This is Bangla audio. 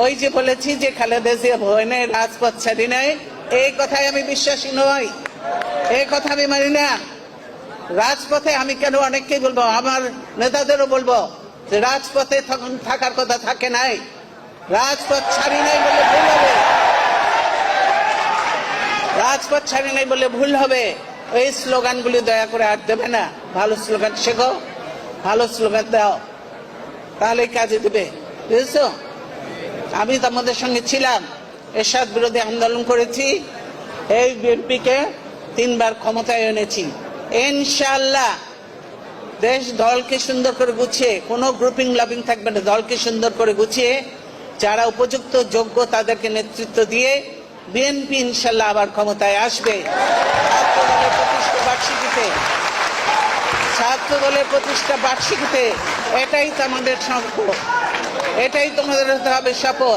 ওই যে বলেছি যে খালেদা জিয়া ভয়নে রাজপথ ছাড়ি নাই, এই কথায় আমি বিশ্বাসী নই, এই কথা আমি মানি না। রাজপথে আমি কেন অনেককেই বলবো, আমার নেতাদেরও বলবো যে রাজপথে তখন থাকার কথা থাকে নাই, রাজপথ ছাড়ি নাই বলে ভুল হবে, রাজপথ ছাড়ি নাই বলে ভুল হবে। এই স্লোগানগুলি দয়া করে আর দেবে না। ভালো স্লোগান শেখো, ভালো স্লোগান দাও, তাহলে কাজে দেবে, বুঝেছো? আমি তোমাদের সঙ্গে ছিলাম, এরশাদ বিরোধী আন্দোলন করেছি, এই বিএনপিকে 3 বার ক্ষমতায় এনেছি। ইনশাআল্লাহ দেশ দলকে সুন্দর করে গুছিয়ে, কোনো গ্রুপিং লাভিং থাকবে না, দলকে সুন্দর করে গুছিয়ে যারা উপযুক্ত যোগ্য তাদেরকে নেতৃত্ব দিয়ে বিএনপি ইনশাআল্লাহ আবার ক্ষমতায় আসবে। ছাত্র দলের প্রতিষ্ঠা বার্ষিকীতে এটাই তো আমাদের শপথ, এটাই তোমাদের হতে হবে শপথ।